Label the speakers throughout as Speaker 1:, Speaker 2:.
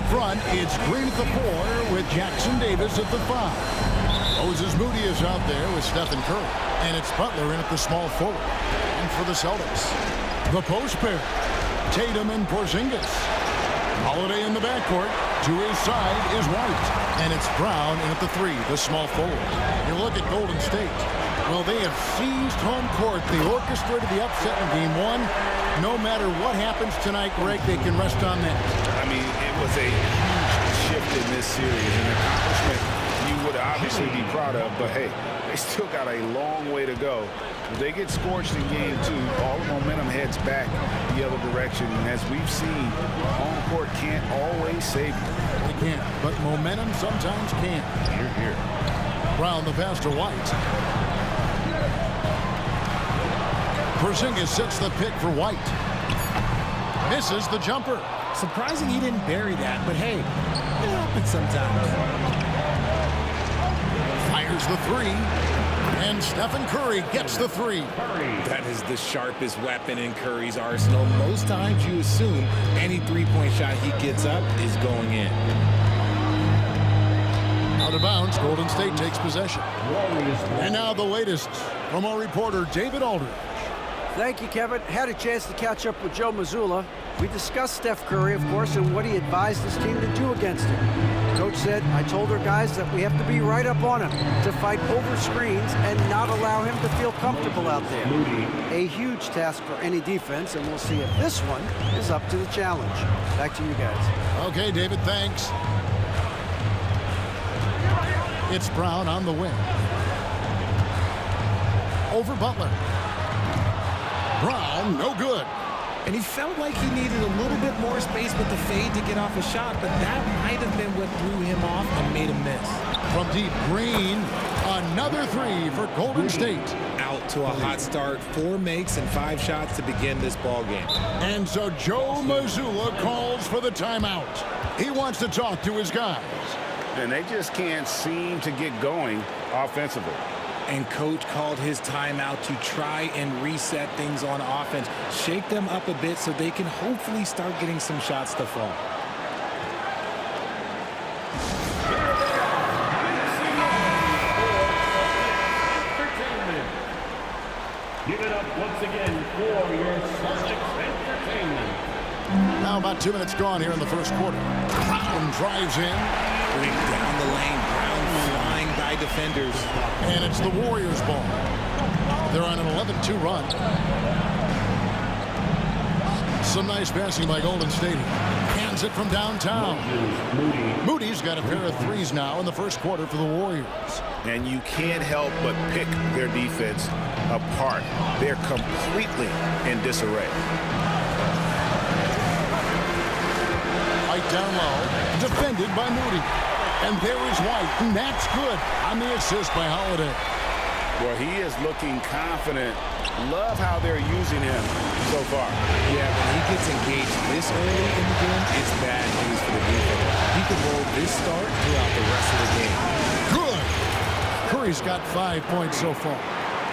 Speaker 1: Up front, it's Green at the 4 with Jackson Davis at the 5. Moses Moody is out there with Stephen Curry. And it's Butler in at the small forward. And for the Celtics, the post pair, Tatum and Porzingis. Holiday in the backcourt. To his side is White. And it's Brown in at the 3, the small forward. You look at Golden State. Well, they have seized home court. They orchestrated the upset in Game 1. No matter what happens tonight, Greg, they can rest on that.
Speaker 2: I mean, it was a huge shift in this series, an accomplishment you would obviously be proud of, but hey, they still got a long way to go. If they get scorched in Game 2, all the momentum heads back the other direction, and as we've seen, home court can't always save you.
Speaker 1: They can't, but momentum sometimes can.
Speaker 2: Here.
Speaker 1: Brown the pass to White. Porzingis sets the pick for White. Misses the jumper.
Speaker 3: Surprising he didn't bury that, but hey, it happens sometimes.
Speaker 1: Fires the 3. And Stephen Curry gets the 3.
Speaker 3: That is the sharpest weapon in Curry's arsenal. Most times you assume any three-point shot he gets up is going in.
Speaker 1: Out of bounds, Golden State takes possession. And now the latest from our reporter, David Aldridge.
Speaker 4: Thank you, Kevin. Had a chance to catch up with Joe Mazzulla. We discussed Steph Curry, of course, and what he advised his team to do against him. Coach said, I told our guys that we have to be right up on him to fight over screens and not allow him to feel comfortable out there. A huge task for any defense, and we'll see if this one is up to the challenge. Back to you guys.
Speaker 1: Okay, David, thanks. It's Brown on the wing. Over Butler. Brown, no good.
Speaker 3: And he felt like he needed a little bit more space with the fade to get off a shot, but that might have been what threw him off and made him miss.
Speaker 1: From deep, Green, another 3 for Golden State.
Speaker 3: Out to a hot start, 4 makes and 5 shots to begin this ball game.
Speaker 1: And so Joe Mazzulla calls for the timeout. He wants to talk to his guys.
Speaker 2: And they just can't seem to get going offensively.
Speaker 3: And coach called his timeout to try and reset things on offense, shake them up a bit so they can hopefully start getting some shots to fall.
Speaker 5: Give it up once again for your Celtics entertainment.
Speaker 1: Now about 2 minutes gone here in the first quarter. Brown drives in.
Speaker 3: Bring down the lane. Brown flying by defenders.
Speaker 1: And it's the Warriors' ball. They're on an 11-2 run. Some nice passing by Golden State. Hands it from downtown. Moody's got a pair of 3s now in the first quarter for the Warriors.
Speaker 2: And you can't help but pick their defense apart. They're completely in disarray.
Speaker 1: Right down low, defended by Moody. And there is White, and that's good on the assist by Holiday.
Speaker 2: Well, he is looking confident. Love how they're using him so far.
Speaker 3: Yeah, when he gets engaged this early in the game, it's bad news for the defense. He could roll this start throughout the rest of the game.
Speaker 1: Good. Curry's got 5 points so far.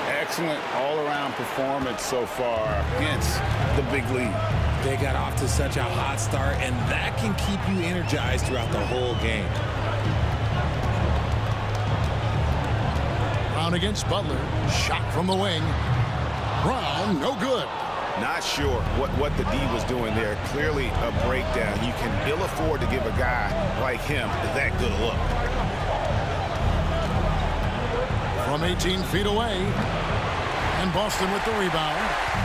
Speaker 2: Excellent all-around performance so far against the big lead.
Speaker 3: They got off to such a hot start, and that can keep you energized throughout the whole game.
Speaker 1: Brown against Butler. Shot from the wing. Brown, no good.
Speaker 2: Not sure what the D was doing there. Clearly a breakdown. You can ill afford to give a guy like him that good a look.
Speaker 1: From 18 feet away. And Boston with the rebound.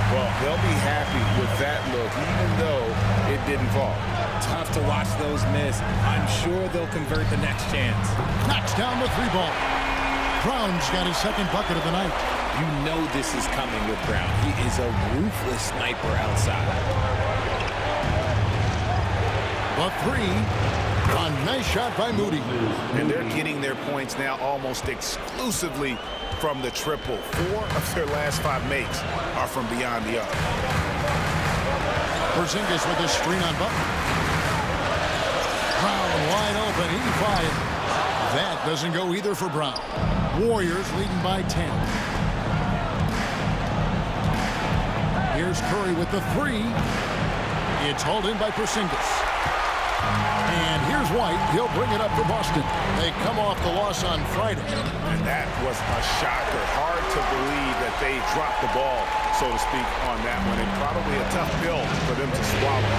Speaker 2: Well, they'll be happy with that look, even though it didn't fall.
Speaker 3: Tough to watch those miss. I'm sure they'll convert the next chance.
Speaker 1: Knocks down the 3-ball. Brown's got his second bucket of the night.
Speaker 3: You know this is coming with Brown. He is a ruthless sniper outside.
Speaker 1: A 3. A nice shot by Moody.
Speaker 2: And they're getting their points now almost exclusively from the triple. 4 of their last 5 makes are from beyond the arc.
Speaker 1: Porzingis with a screen on Butler. Brown wide open. He fires. That doesn't go either for Brown. Warriors leading by 10. Here's Curry with the 3. It's hauled in by Porzingis. And White. He'll bring it up for Boston. They come off the loss on Friday.
Speaker 2: And that was a shocker. Hard to believe that they dropped the ball, so to speak, on that one. And probably a tough pill for them to swallow.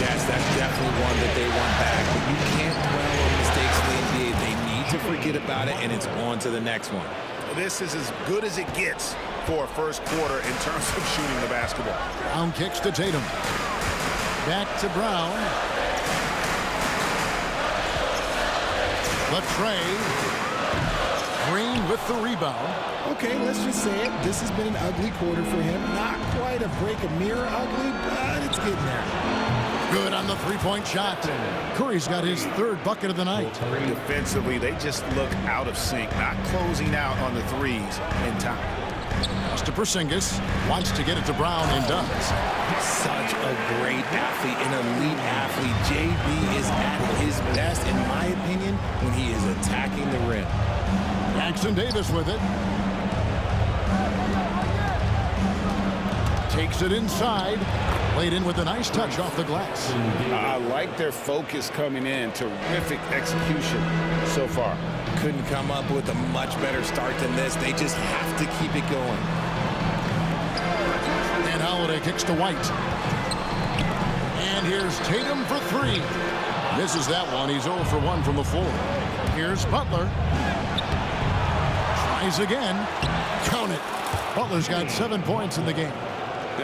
Speaker 3: Yes, that's definitely one that they want back. But you can't dwell on mistakes in the NBA. They need to forget about it, and it's on to the next one.
Speaker 2: This is as good as it gets for a first quarter in terms of shooting the basketball.
Speaker 1: Brown kicks to Tatum. Back to Brown. The tray. Green with the rebound.
Speaker 3: Okay, let's just say it. This has been an ugly quarter for him. Not quite a break a mirror ugly, but it's getting there.
Speaker 1: Good on the three-point shot. Curry's got his third bucket of the night.
Speaker 2: Defensively, they just look out of sync, not closing out on the threes in time.
Speaker 1: Pass to Porzingis. Wants to get it to Brown and does.
Speaker 3: Such a great athlete, an elite athlete. JB is at his best, in my opinion, when he is attacking the rim.
Speaker 1: Jackson Davis with it. Takes it inside. Laid in with a nice touch off the glass.
Speaker 2: I like their focus coming in. Terrific execution so far.
Speaker 3: Couldn't come up with a much better start than this. They just have to keep it going.
Speaker 1: And Holiday kicks to White. And here's Tatum for three. Misses that one. He's 0 for 1 from the floor. Here's Butler. Tries again. Count it. Butler's got 7 points in the game.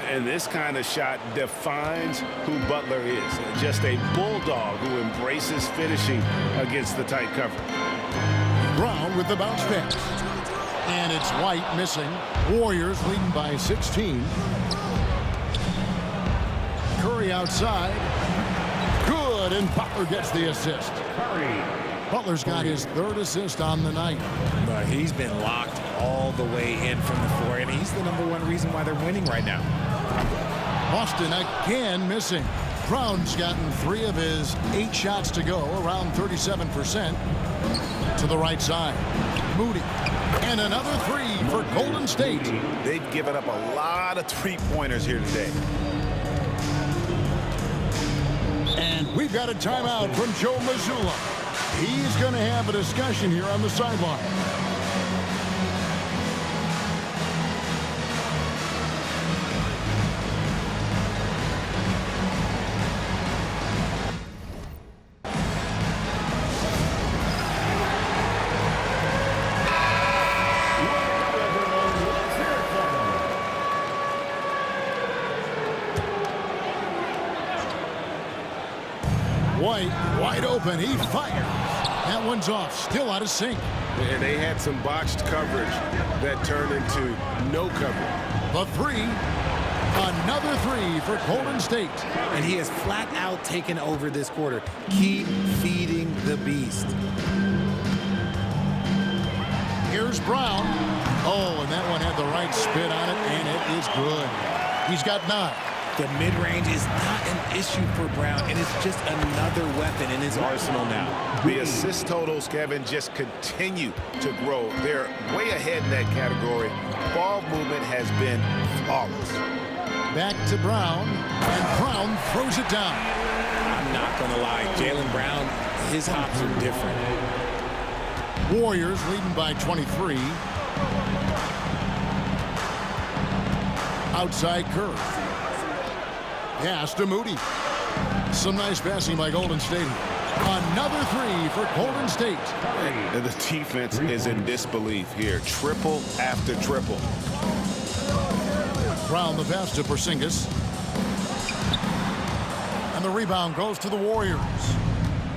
Speaker 2: And this kind of shot defines who Butler is. Just a bulldog who embraces finishing against the tight cover.
Speaker 1: Brown with the bounce pass. And it's White missing. Warriors leading by 16. Curry outside. Good, and Butler gets the assist. Butler's got his third assist on the night.
Speaker 3: But he's been locked all the way in from the floor, and he's the #1 reason why they're winning right now.
Speaker 1: Boston again missing. Brown's gotten 3 of his 8 shots to go, around 37%. To the right side. Moody. And another 3 for Golden State.
Speaker 2: They've given up a lot of three-pointers here today.
Speaker 1: And we've got a timeout from Joe Mazzulla. He's going to have a discussion here on the sideline. White, wide open. He fires. That one's off. Still out of sync.
Speaker 2: And they had some botched coverage that turned into no coverage.
Speaker 1: The 3. Another 3 for Golden State.
Speaker 3: And he has flat out taken over this quarter. Keep feeding the beast.
Speaker 1: Here's Brown. Oh, and that one had the right spin on it, and it is good. He's got 9.
Speaker 3: The mid-range is not an issue for Brown, and it's just another weapon in his arsenal now.
Speaker 2: The assist totals, Kevin, just continue to grow. They're way ahead in that category. Ball movement has been flawless.
Speaker 1: Back to Brown, and Brown throws it down.
Speaker 3: I'm not going to lie. Jaylen Brown, his hops are different.
Speaker 1: Warriors leading by 23. Outside curve. Pass to Moody. Some nice passing by Golden State. Another 3 for Golden State.
Speaker 2: And the defense is in disbelief here. Triple after triple.
Speaker 1: Brown the pass to Porzingis. And the rebound goes to the Warriors.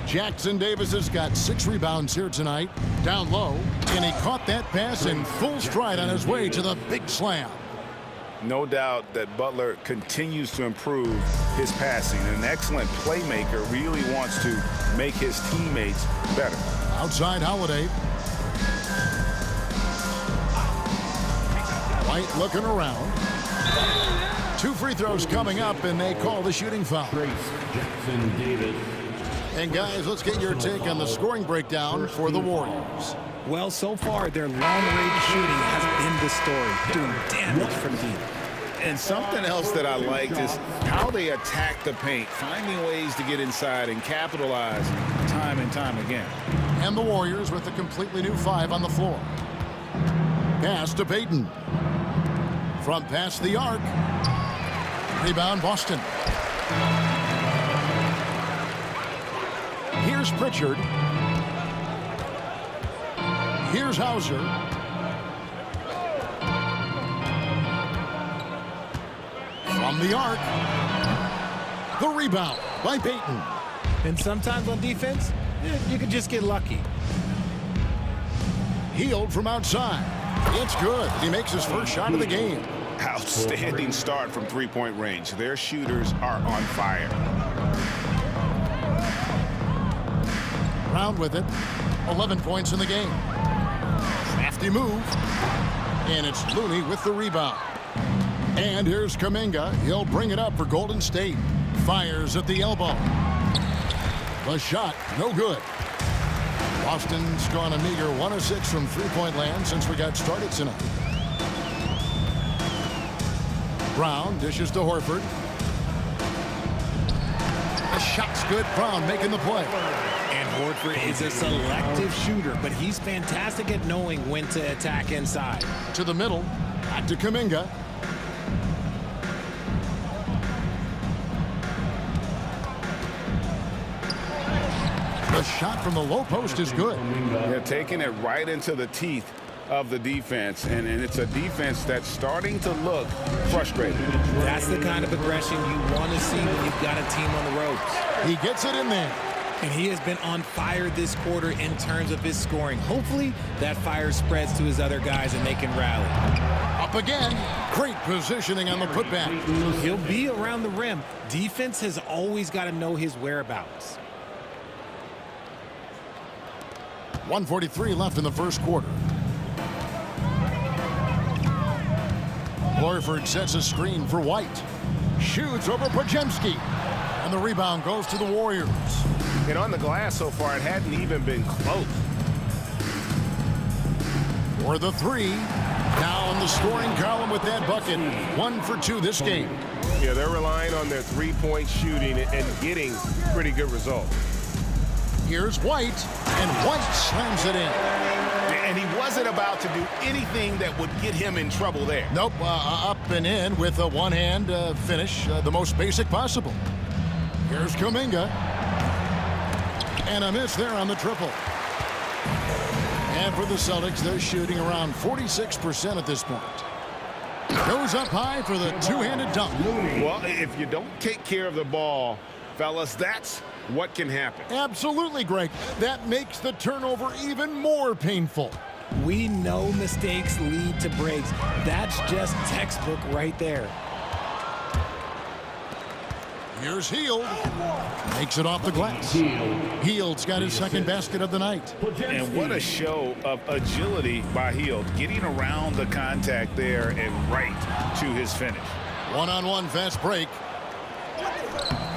Speaker 1: Jackson Davis has got 6 rebounds here tonight. Down low. And he caught that pass in full stride on his way to the big slam.
Speaker 2: No doubt that Butler continues to improve his passing. An excellent playmaker, really wants to make his teammates better.
Speaker 1: Outside Holiday. White looking around. 2 free throws coming up, and they call the shooting foul.
Speaker 5: Jackson Davis.
Speaker 1: And guys, let's get your take on the scoring breakdown for the Warriors.
Speaker 3: Well, so far, their long-range shooting has been the story, doing damage from deep.
Speaker 2: And something else that I liked is how they attack the paint, finding ways to get inside and capitalize time and time again.
Speaker 1: And the Warriors with a completely new 5 on the floor. Pass to Payton. From past the arc. Rebound Boston. Here's Pritchard. Here's Hauser. From the arc. The rebound by Payton.
Speaker 3: And sometimes on defense, you can just get lucky.
Speaker 1: Healed from outside. It's good. He makes his first shot of the game.
Speaker 2: Outstanding start from three-point range. Their shooters are on fire.
Speaker 1: Brown with it. 11 points in the game. Crafty move. And it's Looney with the rebound. And here's Kuminga. He'll bring it up for Golden State. Fires at the elbow. The shot, no good. Boston's gone a meager 1 of 6 from three-point land since we got started tonight. Brown dishes to Horford. The shot's good. Brown making the play.
Speaker 3: And Horford is a selective shooter, but he's fantastic at knowing when to attack inside.
Speaker 1: To the middle. Back to Kuminga. The shot from the low post is good.
Speaker 2: They're taking it right into the teeth of the defense, and it's a defense that's starting to look frustrated.
Speaker 3: That's the kind of aggression you want to see when you've got a team on the ropes.
Speaker 1: He gets it in there.
Speaker 3: And he has been on fire this quarter in terms of his scoring. Hopefully that fire spreads to his other guys and they can rally.
Speaker 1: Up again. Great positioning on the putback.
Speaker 3: He'll be around the rim. Defense has always got to know his whereabouts.
Speaker 1: 1:43 left in the first quarter. Horford sets a screen for White. Shoots over Podziemski. And the rebound goes to the Warriors.
Speaker 2: And on the glass so far, it hadn't even been close.
Speaker 1: For the three. Now in the scoring column with that bucket. 1 for 2 this game.
Speaker 6: Yeah, they're relying on their three-point shooting and getting pretty good results.
Speaker 1: Here's White. And White slams it in.
Speaker 2: And he wasn't about to do anything that would get him in trouble there.
Speaker 1: Nope, up and in with a one-hand finish, the most basic possible. Here's Kuminga. And a miss there on the triple. And for the Celtics, they're shooting around 46% at this point. Goes up high for the two-handed dunk.
Speaker 6: Well, if you don't take care of the ball, fellas, that's what can happen.
Speaker 1: Absolutely, Greg. That makes the turnover even more painful.
Speaker 3: We know mistakes lead to breaks. That's just textbook right there.
Speaker 1: Here's Hield. Makes it off the glass. Hield's got his second basket of the night.
Speaker 2: And what a show of agility by Hield, getting around the contact there and right to his finish.
Speaker 1: One-on-one fast break.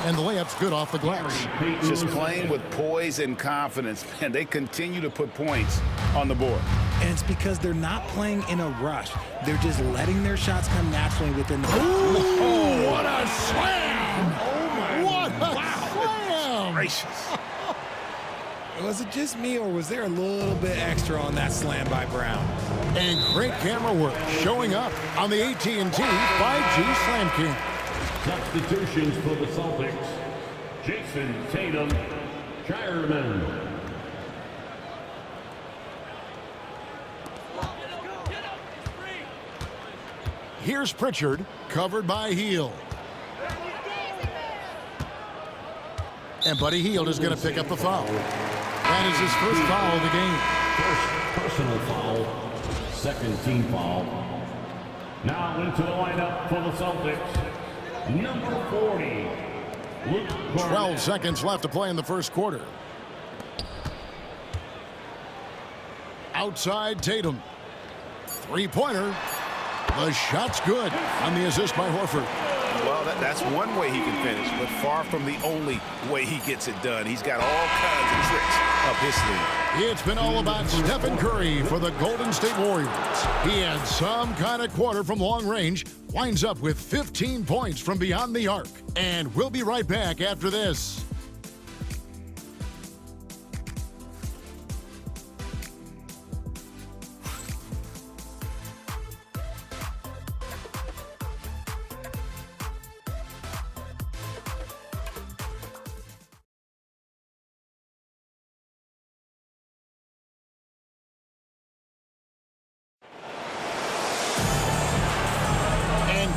Speaker 1: And the layup's good off the glass.
Speaker 2: Just playing with poise and confidence, and they continue to put points on the board.
Speaker 3: And it's because they're not playing in a rush. They're just letting their shots come naturally within the box.
Speaker 1: Ooh, what a slam! Oh, my. What a slam!
Speaker 2: Gracious.
Speaker 3: Was it just me, or was there a little bit extra on that slam by Brown?
Speaker 1: And great camera work showing up on the AT&T 5G Slam King.
Speaker 5: Substitutions for the Celtics. Jason Tatum, Shireman.
Speaker 1: Here's Pritchard, covered by Hield. And Buddy Hield is going to pick up the foul. That is his first foul of the game.
Speaker 5: First personal foul, second team foul. Now into the lineup for the Celtics. Number 40, Luke
Speaker 1: 12 seconds left to play in the first quarter. Outside Tatum. Three-pointer. The shot's good on the assist by Horford.
Speaker 6: Well,
Speaker 2: Well, that's one way he can finish, but far from the only way he gets it done. He's got all kinds of tricks up his sleeve.
Speaker 1: It's been all about Stephen Curry for the Golden State Warriors. He had some kind of quarter from long range, winds up with 15 points from beyond the arc. And we'll be right back after this.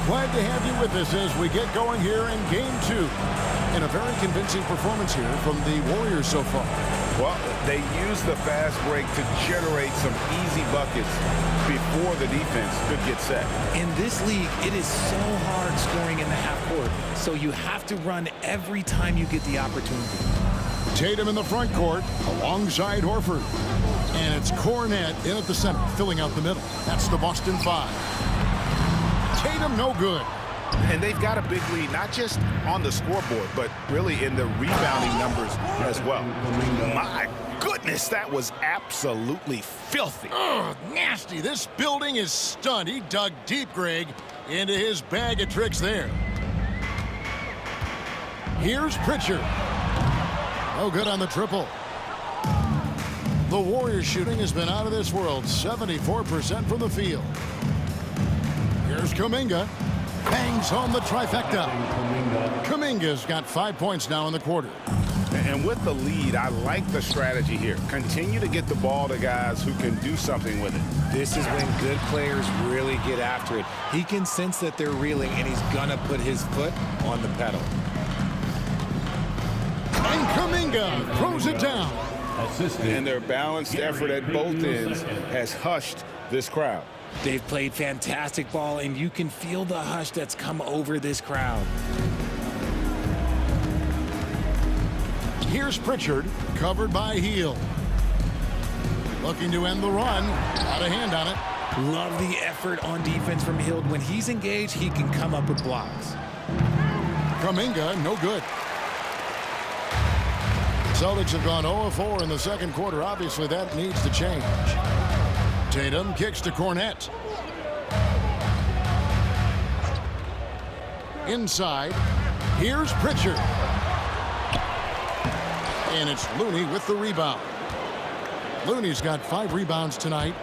Speaker 1: Glad to have you with us as we get going here in Game 2. And a very convincing performance here from the Warriors so far.
Speaker 2: Well, they used the fast break to generate some easy buckets before the defense could get set.
Speaker 3: In this league, it is so hard scoring in the half court, so you have to run every time you get the opportunity.
Speaker 1: Tatum in the front court alongside Horford. And it's Cornet in at the center, filling out the middle. That's the Boston 5. Tatum no good.
Speaker 2: And they've got a big lead, not just on the scoreboard, but really in the rebounding numbers as well. My goodness, that was absolutely filthy.
Speaker 1: Oh, nasty. This building is stunned. He dug deep, Greg, into his bag of tricks there. Here's Pritchard. No good on the triple. The Warriors shooting has been out of this world. 74% from the field. Here's Kuminga. Bangs home the trifecta. Kuminga's got 5 points now in the quarter.
Speaker 2: And with the lead, I like the strategy here. Continue to get the ball to guys who can do something with it.
Speaker 3: This is when good players really get after it. He can sense that they're reeling, and he's going to put his foot on the pedal.
Speaker 1: And Kuminga throws it down.
Speaker 2: And their balanced effort at both ends has hushed this crowd.
Speaker 3: They've played fantastic ball, and you can feel the hush that's come over this crowd.
Speaker 1: Here's Pritchard, covered by Hield. Looking to end the run. Got a hand on it.
Speaker 3: Love the effort on defense from Hield. When he's engaged, he can come up with blocks.
Speaker 1: Kuminga, no good. Celtics have gone 0-4 in the second quarter. Obviously, that needs to change. Tatum kicks to Cornet. Inside. Here's Pritchard. And it's Looney with the rebound. Looney's got 5 rebounds tonight.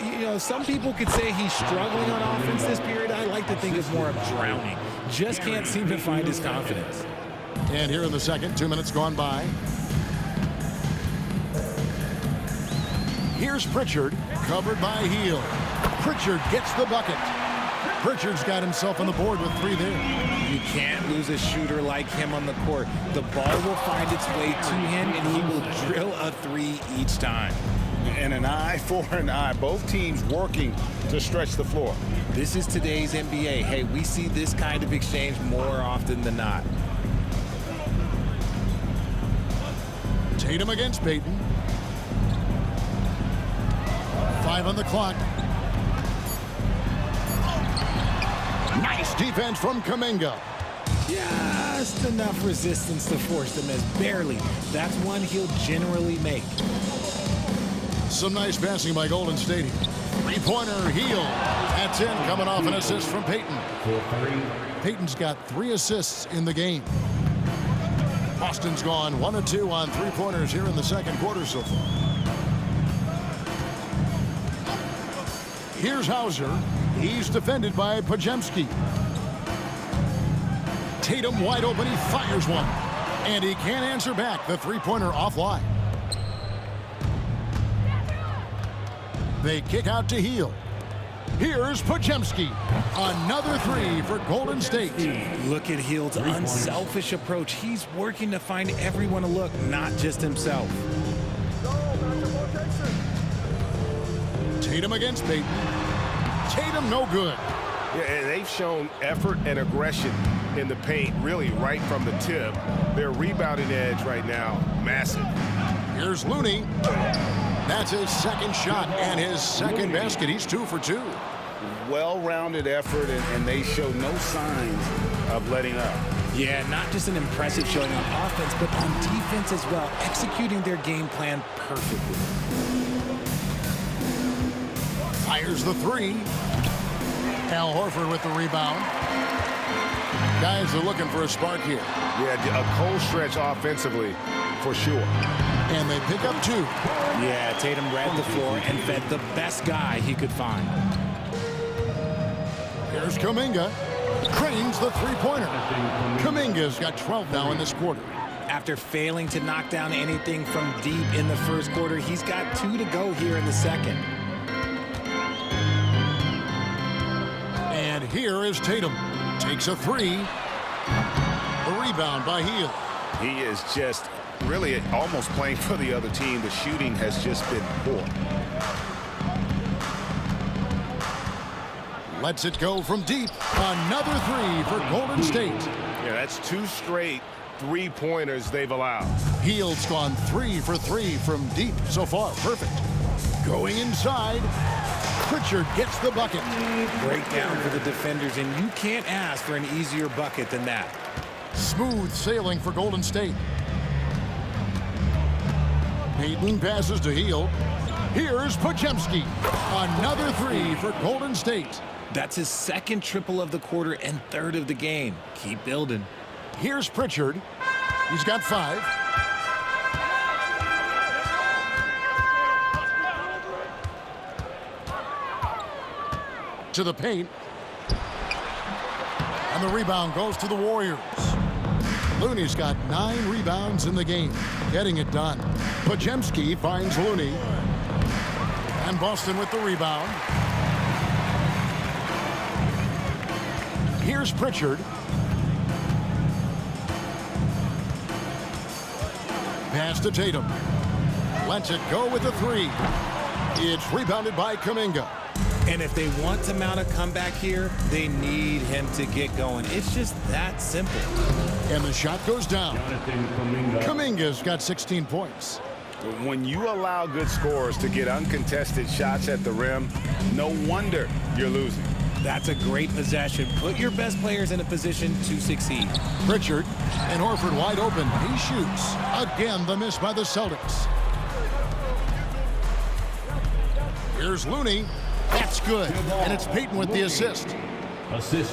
Speaker 3: You know, some people could say he's struggling on offense this period. I like to think it's more of drowning. Just can't seem to find his confidence.
Speaker 1: And here in the second, 2 minutes gone by. Here's Pritchard, covered by Hield. Pritchard gets the bucket. Pritchard's got himself on the board with 3 there.
Speaker 3: You can't lose a shooter like him on the court. The ball will find its way to him, and he will drill a 3 each time.
Speaker 2: And an eye for an eye. Both teams working to stretch the floor.
Speaker 3: This is today's NBA. Hey, we see this kind of exchange more often than not.
Speaker 1: Tatum against Payton. 5 on the clock. Nice defense from Kuminga.
Speaker 3: Just enough resistance to force them as barely. That's one he'll generally make.
Speaker 1: Some nice passing by Golden State. 3-pointer Hield. That's in, coming off an assist from Payton. Payton's got 3 assists in the game. Boston's gone 1 of 2 on 3-pointers here in the second quarter so far. Here's Hauser. He's defended by Podziemski. Tatum wide open. He fires one. And he can't answer back. The 3-pointer offline. They kick out to Hield. Here's Podziemski. Another 3 for Golden State.
Speaker 3: Look at Hield's unselfish approach. He's working to find everyone a look, not just himself.
Speaker 1: Tatum against Payton. Tatum no good.
Speaker 2: Yeah, and they've shown effort and aggression in the paint, really right from the tip. Their rebounding edge right now, massive.
Speaker 1: Here's Looney. That's his second shot and his second basket. He's 2 for 2.
Speaker 2: Well-rounded effort, and they show no signs of letting up.
Speaker 3: Yeah, not just an impressive showing on offense, but on defense as well, executing their game plan perfectly.
Speaker 1: Fires the three. Al Horford with the rebound. Guys are looking for a spark here.
Speaker 2: Yeah, a cold stretch offensively for sure.
Speaker 1: And they pick up 2.
Speaker 3: Yeah, Tatum read the floor and fed the best guy he could find.
Speaker 1: Here's Kuminga. Cranes the three-pointer. Kuminga's got 12 now in this quarter.
Speaker 3: After failing to knock down anything from deep in the first quarter, he's got 2 to go here in the second.
Speaker 1: And here is Tatum. Takes a 3. The rebound by Hield.
Speaker 2: He is just really almost playing for the other team. The shooting has just been poor.
Speaker 1: Lets it go from deep. Another 3 for Golden State.
Speaker 6: Yeah, that's 2 straight three-pointers they've allowed.
Speaker 1: Hield's gone 3 for 3 from deep so far. Perfect. Going inside. Pritchard gets the bucket.
Speaker 3: Breakdown for the defenders, and you can't ask for an easier bucket than that.
Speaker 1: Smooth sailing for Golden State. Payton passes to Hield. Here's Podziemski. Another 3 for Golden State.
Speaker 3: That's his second triple of the quarter and third of the game. Keep building.
Speaker 1: Here's Pritchard. He's got 5. To the paint. And the rebound goes to the Warriors. Looney's got 9 rebounds in the game, getting it done. Podziemski finds Looney. And Boston with the rebound. Here's Pritchard. Pass to Tatum. Lets it go with a 3. It's rebounded by Kuminga.
Speaker 3: And if they want to mount a comeback here, they need him to get going. It's just that simple.
Speaker 1: And the shot goes down. Kuminga's got 16 points.
Speaker 2: When you allow good scorers to get uncontested shots at the rim, no wonder you're losing.
Speaker 3: That's a great possession. Put your best players in a position to succeed.
Speaker 1: Pritchard and Horford wide open. He shoots. Again, the miss by the Celtics. Here's Looney. That's good. And it's Payton with the assist.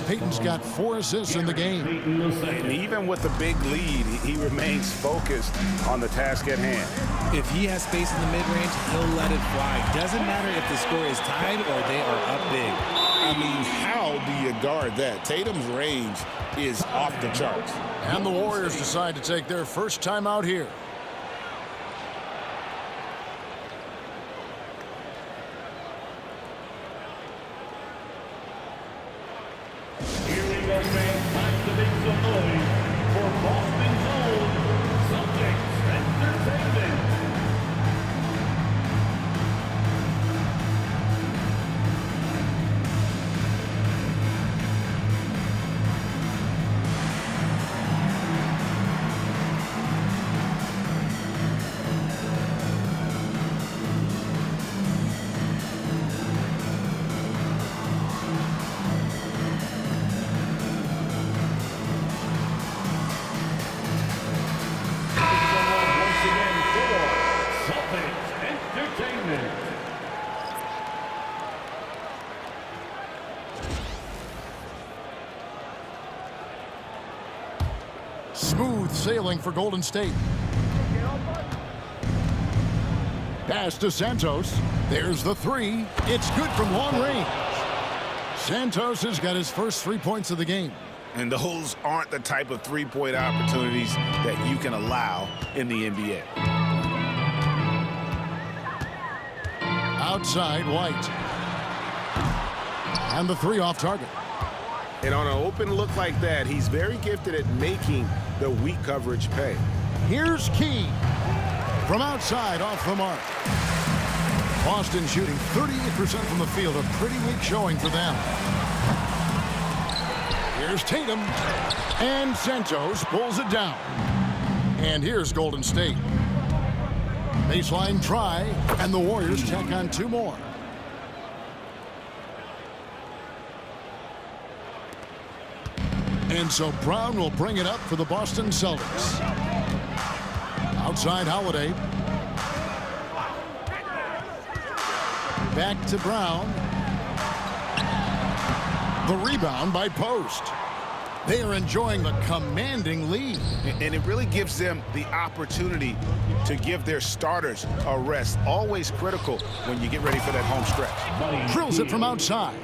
Speaker 1: Payton's got 4 assists in the game.
Speaker 2: And even with the big lead, he remains focused on the task at hand.
Speaker 3: If he has space in the mid-range, he'll let it fly. Doesn't matter if the score is tied or they are up big.
Speaker 6: I mean, how do you guard that? Tatum's range is off the charts.
Speaker 1: And the Warriors decide to take their first time out here.
Speaker 5: Here we go, fans. Time to make some noise for Boston's own Celtics Entertainment.
Speaker 1: Smooth sailing for Golden State. Pass to Santos. There's the 3. It's good from long range. Santos has got his first 3 points of the game.
Speaker 2: And those aren't the type of three-point opportunities that you can allow in the NBA.
Speaker 1: Outside, White. And the 3 off target.
Speaker 2: And on an open look like that, he's very gifted at making the weak coverage pay.
Speaker 1: Here's Key. From outside, off the mark. Boston shooting 38% from the field. A pretty weak showing for them. Here's Tatum. And Santos pulls it down. And here's Golden State. Baseline try. And the Warriors tack on 2 more. And so Brown will bring it up for the Boston Celtics. Outside Holiday. Back to Brown. The rebound by Post. They are enjoying the commanding lead.
Speaker 2: And it really gives them the opportunity to give their starters a rest. Always critical when you get ready for that home stretch.
Speaker 1: Drills it from outside.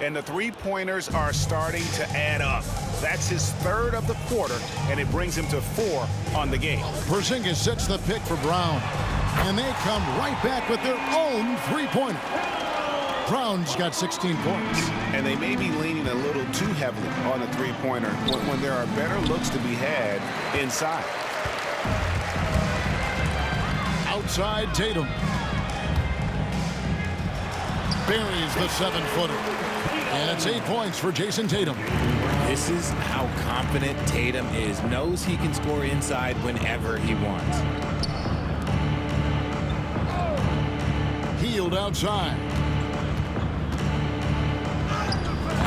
Speaker 2: And the three-pointers are starting to add up. That's his third of the quarter, and it brings him to 4 on the game.
Speaker 1: Porzingis sets the pick for Brown. And they come right back with their own three-pointer. Brown's got 16 points.
Speaker 2: And they may be leaning a little too heavily on the three-pointer when there are better looks to be had inside.
Speaker 1: Outside Tatum. Buries the 7-footer. And it's 8 points for Jason Tatum.
Speaker 3: This is how confident Tatum is. Knows he can score inside whenever he wants.
Speaker 1: Healed outside.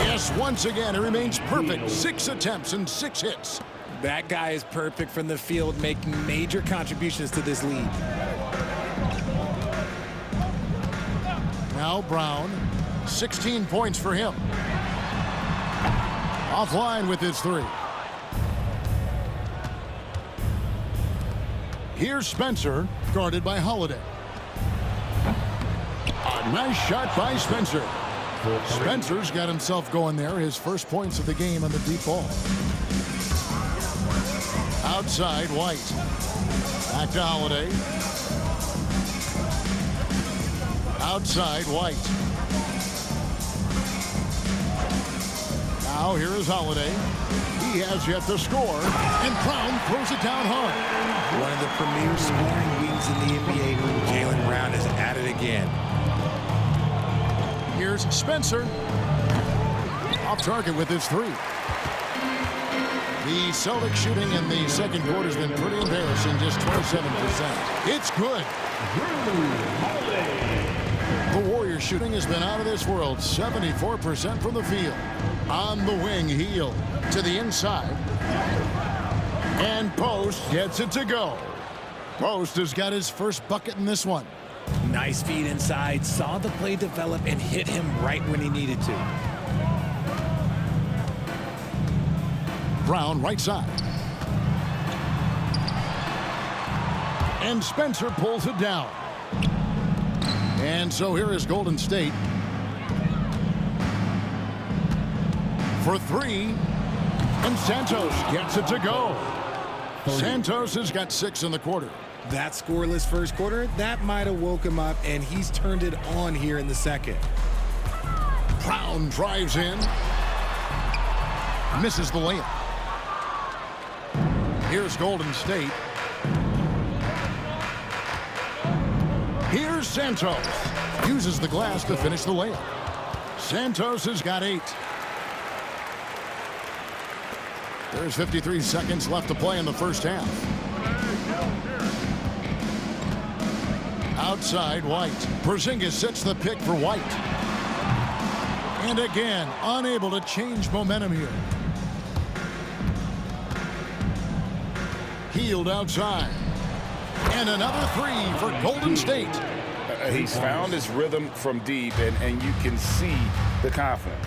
Speaker 1: Yes, once again, it remains perfect. 6 attempts and 6 hits.
Speaker 3: That guy is perfect from the field, making major contributions to this lead.
Speaker 1: Now Brown, 16 points for him. Offline with his 3. Here's Spencer, guarded by Holiday. A nice shot by Spencer. Spencer's got himself going there. His first points of the game on the deep ball. Outside, White. Back to Holiday. Outside, White. Now here is Holiday. He has yet to score, and Brown throws it down hard.
Speaker 3: One of the premier scoring wings in the NBA. Jaylen Brown is at it again.
Speaker 1: Here's Spencer. Off target with his 3. The Celtics shooting in the second quarter has been pretty embarrassing, just 27%. It's good. The Warriors shooting has been out of this world, 74% from the field. On the wing, Heel to the inside. And Post gets it to go. Post has got his first bucket in this one.
Speaker 3: Nice feed inside, saw the play develop and hit him right when he needed to.
Speaker 1: Brown right side. And Spencer pulls it down. And so here is Golden State. For 3. And Santos gets it to go. Santos has got 6 in the quarter.
Speaker 3: That scoreless first quarter, that might have woke him up, and he's turned it on here in the second.
Speaker 1: Brown drives in. Misses the layup. Here's Golden State. Here's Santos. Uses the glass to finish the layup. Santos has got 8. There's 53 seconds left to play in the first half. Outside, White. Porzingis sets the pick for White. And again, unable to change momentum here. Healed outside. And another 3 for Golden State.
Speaker 2: He's found his rhythm from deep, and you can see the confidence.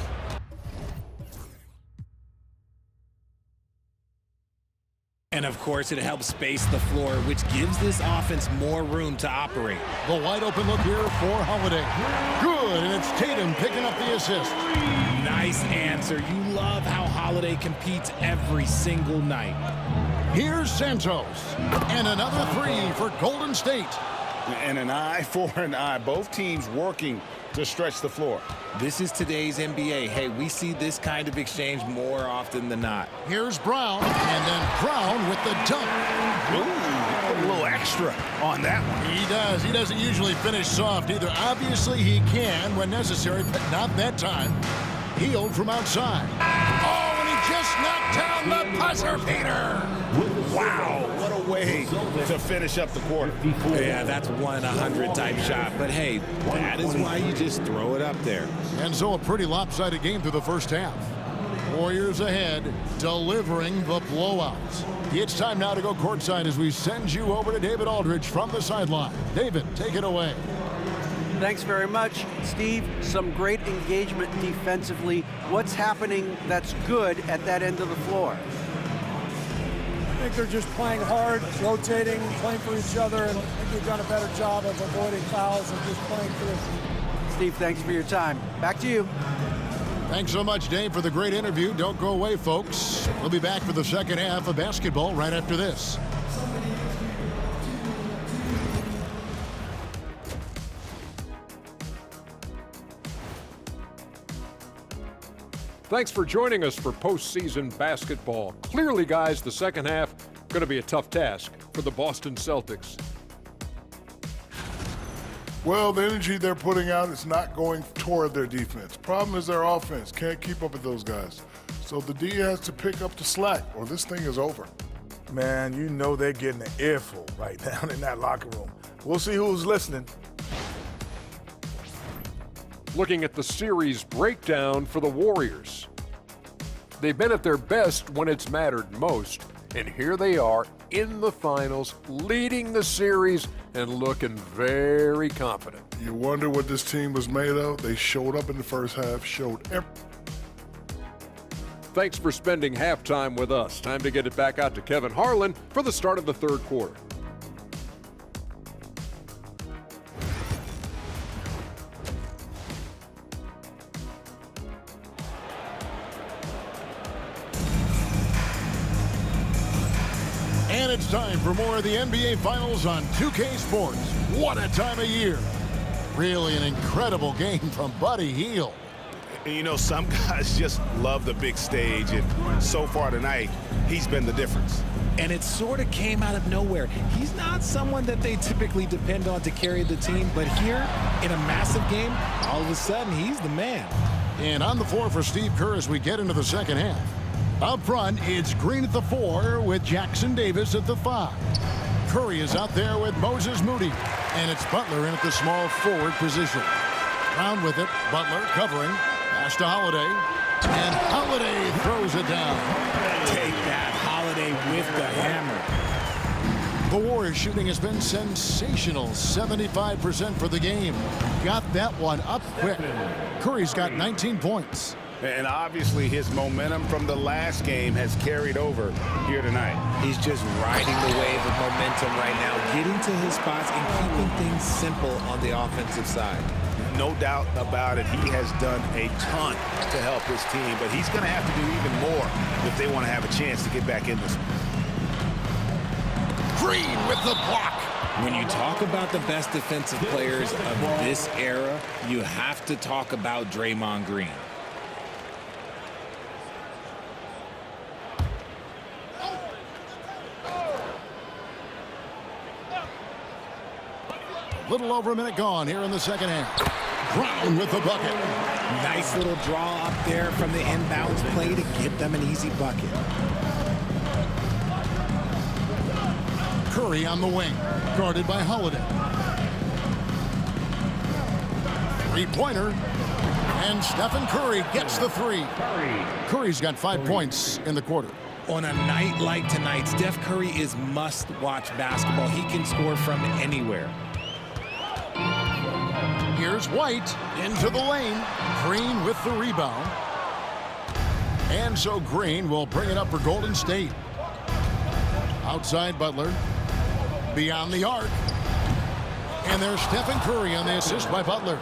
Speaker 3: And of course, it helps space the floor, which gives this offense more room to operate.
Speaker 1: The wide open look here for Holiday. Good, and it's Tatum picking up the assist.
Speaker 3: Nice answer. You love how Holiday competes every single night.
Speaker 1: Here's Santos. And another 3 for Golden State.
Speaker 2: And an eye for an eye. Both teams working to stretch the floor.
Speaker 3: This is today's NBA. Hey, we see this kind of exchange more often than not.
Speaker 1: Here's Brown, and then Brown with the dunk.
Speaker 2: Ooh, a little extra on that one.
Speaker 1: He does. He doesn't usually finish soft either. Obviously, he can when necessary, but not that time. Healed from outside. Oh, and he just knocked down the buzzer beater.
Speaker 2: Wow, what a way to finish up the quarter.
Speaker 3: Yeah, that's 1-100 type shot. But hey, that is why you just throw it up there.
Speaker 1: And so a pretty lopsided game through the first half. Warriors ahead, delivering the blowout. It's time now to go courtside as we send you over to David Aldridge from the sideline. David, take it away.
Speaker 4: Thanks very much, Steve. Some great engagement defensively. What's happening that's good at that end of the floor?
Speaker 7: I think they're just playing hard, rotating, playing for each other, and I think they've done a better job of avoiding fouls and just playing through.
Speaker 4: Steve, thanks for your time. Back to you.
Speaker 1: Thanks so much, Dave, for the great interview. Don't go away, folks. We'll be back for the second half of basketball right after this.
Speaker 8: Thanks for joining us for postseason basketball. Clearly, guys, the second half going to be a tough task for the Boston Celtics.
Speaker 9: Well, the energy they're putting out is not going toward their defense. Problem is their offense can't keep up with those guys. So the D has to pick up the slack or this thing is over.
Speaker 10: Man, you know they're getting an earful right down in that locker room. We'll see who's listening.
Speaker 8: Looking at the series breakdown for the Warriors. They've been at their best when it's mattered most, and here they are in the finals, leading the series and looking very confident.
Speaker 9: You wonder what this team was made of? They showed up in the first half,
Speaker 8: Thanks for spending halftime with us. Time to get it back out to Kevin Harlan for the start of the third quarter.
Speaker 1: And it's time for more of the NBA Finals on 2K Sports. What a time of year. Really an incredible game from Buddy Hield.
Speaker 2: And you know, some guys just love the big stage, and so far tonight, he's been the difference.
Speaker 3: And it sort of came out of nowhere. He's not someone that they typically depend on to carry the team, but here, in a massive game, all of a sudden, he's the man.
Speaker 1: And on the floor for Steve Kerr as we get into the second half. Up front, it's Green at the 4 with Jackson Davis at the 5. Curry is out there with Moses Moody. And it's Butler in at the small forward position. Round with it, Butler covering. Pass to Holiday. And Holiday throws it down.
Speaker 3: Take that, Holiday with the hammer.
Speaker 1: The Warriors shooting has been sensational. 75% for the game. Got that one up quick. Curry's got 19 points.
Speaker 2: And obviously his momentum from the last game has carried over here tonight.
Speaker 3: He's just riding the wave of momentum right now, getting to his spots and keeping things simple on the offensive side.
Speaker 2: No doubt about it, he has done a ton to help his team, but he's going to have to do even more if they want to have a chance to get back in this.
Speaker 1: Green with the block.
Speaker 3: When you talk about the best defensive players of this era, you have to talk about Draymond Green.
Speaker 1: Little over a minute gone here in the second half. Brown with the bucket.
Speaker 3: Nice little draw up there from the inbounds play to get them an easy bucket.
Speaker 1: Curry on the wing, guarded by Holiday. Three-pointer, and Stephen Curry gets the 3. Curry's got 5 points in the quarter.
Speaker 3: On a night like tonight, Steph Curry is must-watch basketball. He can score from anywhere.
Speaker 1: Here's White into the lane. Green with the rebound. And so Green will bring it up for Golden State. Outside Butler. Beyond the arc. And there's Stephen Curry on the assist by Butler.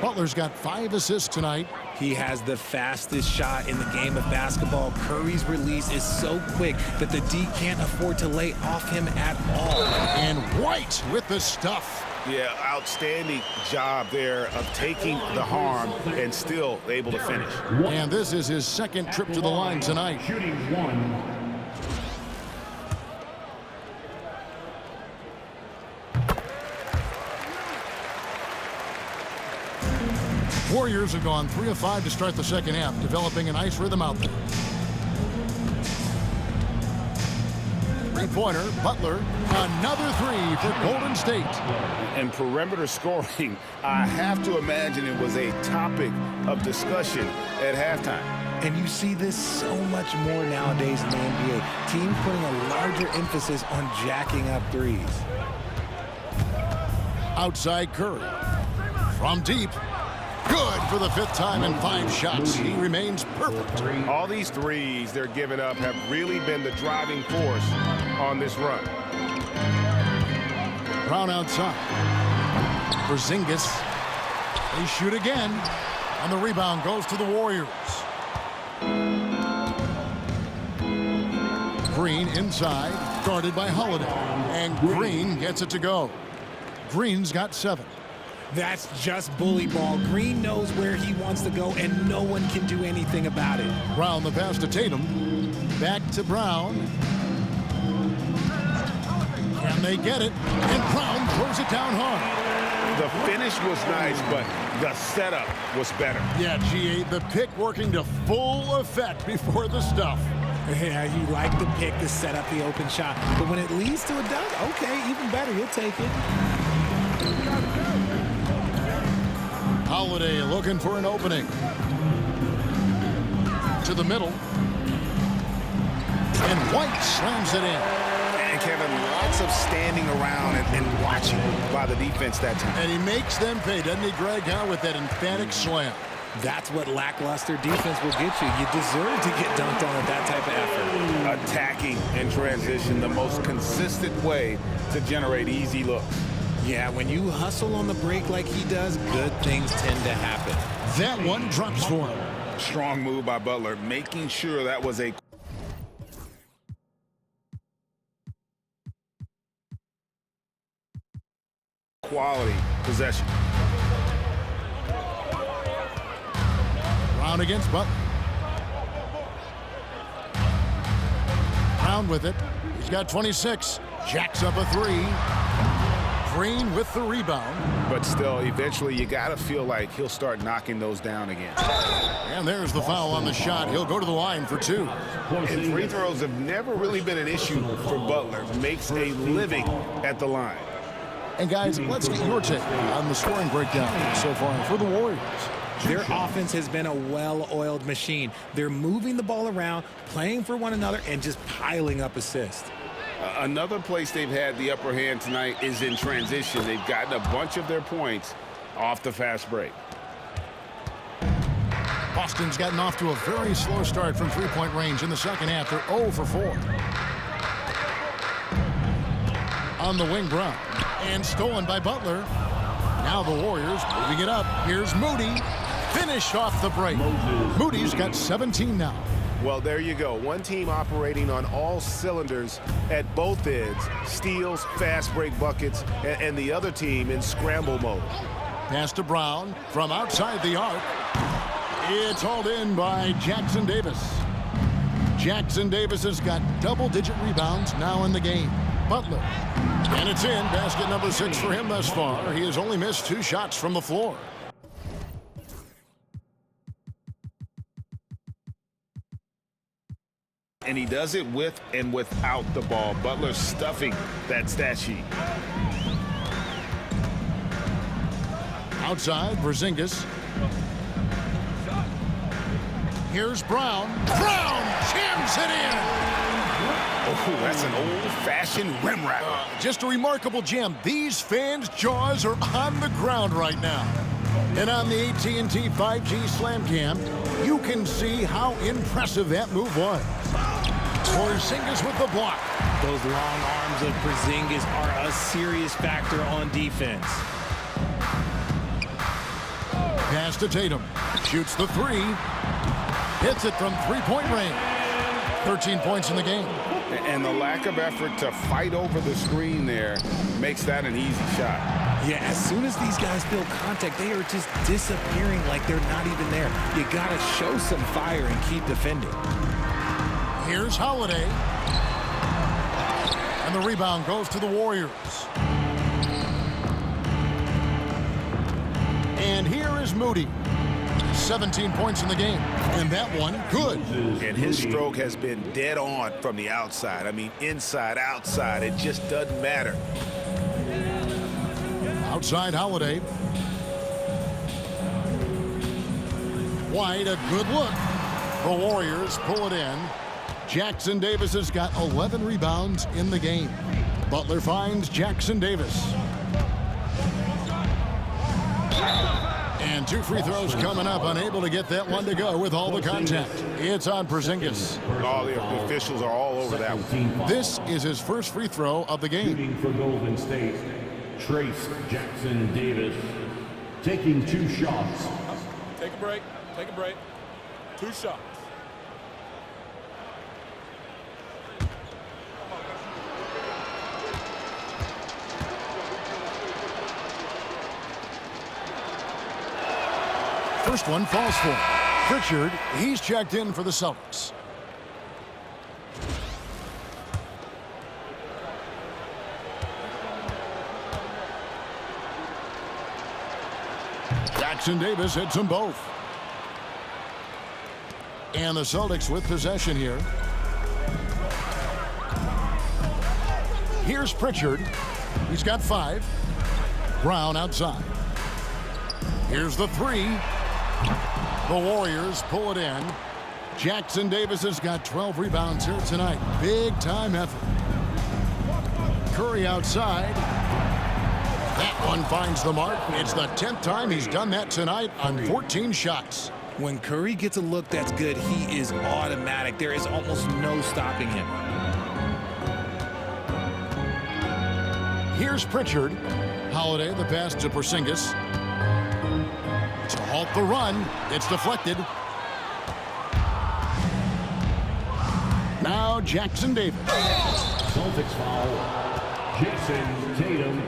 Speaker 1: Butler's got 5 assists tonight.
Speaker 3: He has the fastest shot in the game of basketball. Curry's release is so quick that the D can't afford to lay off him at all.
Speaker 1: And White with the stuff.
Speaker 2: Yeah, outstanding job there of taking the harm and still able to finish.
Speaker 1: And this is his second trip to the line tonight.
Speaker 5: Shooting 1.
Speaker 1: Warriors have gone 3 of 5 to start the second half, developing a nice rhythm out there. Three-pointer, Butler, another 3 for Golden State.
Speaker 2: And perimeter scoring, I have to imagine it was a topic of discussion at halftime.
Speaker 3: And you see this so much more nowadays in the NBA. Teams putting a larger emphasis on jacking up threes.
Speaker 1: Outside Curry. From deep. Good for the 5th time in 5 shots. He remains perfect.
Speaker 2: All these threes they're giving up have really been the driving force on this run.
Speaker 1: Brown outside. Porzingis. They shoot again. And the rebound goes to the Warriors. Green inside, guarded by Holiday. And Green gets it to go. Green's got 7.
Speaker 3: That's just bully ball. Green knows where he wants to go, and no one can do anything about it.
Speaker 1: Brown the pass to Tatum. Back to Brown. And they get it. And Brown throws it down hard.
Speaker 2: The finish was nice, but the setup was better.
Speaker 1: Yeah, G.A., the pick working to full effect before the stuff.
Speaker 3: Yeah, you like the pick to set up the open shot. But when it leads to a dunk, okay, even better. You'll take it.
Speaker 1: Holiday looking for an opening. To the middle. And White slams it in.
Speaker 2: And Kevin, lots of standing around and watching by the defense that time.
Speaker 1: And he makes them pay, doesn't he, Greg, with that emphatic slam.
Speaker 3: That's what lackluster defense will get you. You deserve to get dunked on with that type of effort.
Speaker 2: Attacking in transition, the most consistent way to generate easy looks.
Speaker 3: Yeah, when you hustle on the break like he does, good things tend to happen.
Speaker 1: That one drops for him.
Speaker 2: Strong move by Butler, making sure that was a quality possession.
Speaker 1: Brown against Butler. Brown with it. He's got 26. Jacks up a 3. Green with the rebound.
Speaker 2: But still, eventually, you got to feel like he'll start knocking those down again.
Speaker 1: And there's the foul on the shot. He'll go to the line for 2.
Speaker 2: And free throws have never really been an issue for Butler. Makes a living at the line.
Speaker 1: And guys, let's get your take on the scoring breakdown so far for the Warriors.
Speaker 3: Their offense has been a well-oiled machine. They're moving the ball around, playing for one another, and just piling up assists.
Speaker 2: Another place they've had the upper hand tonight is in transition. They've gotten a bunch of their points off the fast break.
Speaker 1: Boston's gotten off to a very slow start from three-point range in the second half. They're 0 for 4. On the wing, Brown. And stolen by Butler. Now the Warriors moving it up. Here's Moody. Finished off the break. Moody's got 17 now.
Speaker 2: Well, there you go. One team operating on all cylinders at both ends. Steals, fast break buckets, and the other team in scramble mode.
Speaker 1: Pass to Brown from outside the arc. It's hauled in by Jackson Davis. Jackson Davis has got double-digit rebounds now in the game. Butler. And it's in. Basket number 6 for him thus far. He has only missed 2 shots from the floor.
Speaker 2: And he does it with and without the ball. Butler stuffing that stat sheet.
Speaker 1: Outside, Porzingis. Here's Brown. Brown jams it in.
Speaker 2: Oh, that's an old-fashioned rim wrap.
Speaker 1: Just a remarkable jam. These fans' jaws are on the ground right now. And on the AT&T 5G Slam Cam, you can see how impressive that move was. Porzingis with the block.
Speaker 3: Those long arms of Porzingis are a serious factor on defense.
Speaker 1: Pass to Tatum. Shoots the 3. Hits it from three-point range. 13 points in the game.
Speaker 2: And the lack of effort to fight over the screen there makes that an easy shot.
Speaker 3: Yeah, as soon as these guys feel contact, they are just disappearing like they're not even there. You got to show some fire and keep defending.
Speaker 1: Here's Holiday. And the rebound goes to the Warriors. And here is Moody. 17 points in the game. And that one, good.
Speaker 2: And his stroke has been dead on from the outside. I mean, inside, outside, it just doesn't matter.
Speaker 1: Outside Holiday. White, a good look. The Warriors pull it in. Jackson Davis has got 11 rebounds in the game. Butler finds Jackson Davis. And 2 free throws coming up, unable to get that one to go with all the contact. It's on Porzingis.
Speaker 2: All the officials are all over that one.
Speaker 1: This is his first free throw of the game.
Speaker 5: Shooting for Golden State, Trace Jackson Davis, taking 2 shots.
Speaker 3: Take a break. Take a break. 2 shots.
Speaker 1: First one falls for him. Pritchard, he's checked in for the Celtics. Jackson Davis hits them both. And the Celtics with possession here. Here's Pritchard. He's got 5. Brown outside. Here's the 3. The Warriors pull it in. Jackson Davis has got 12 rebounds here tonight. Big time effort. Curry outside. That one finds the mark. It's the 10th time he's done that tonight on 14 shots.
Speaker 3: When Curry gets a look that's good, he is automatic. There is almost no stopping him.
Speaker 1: Here's Pritchard. Holiday, the pass to Porzingis. To halt the run, it's deflected. Now Jackson Davis.
Speaker 5: Celtics foul. Jason Tatum,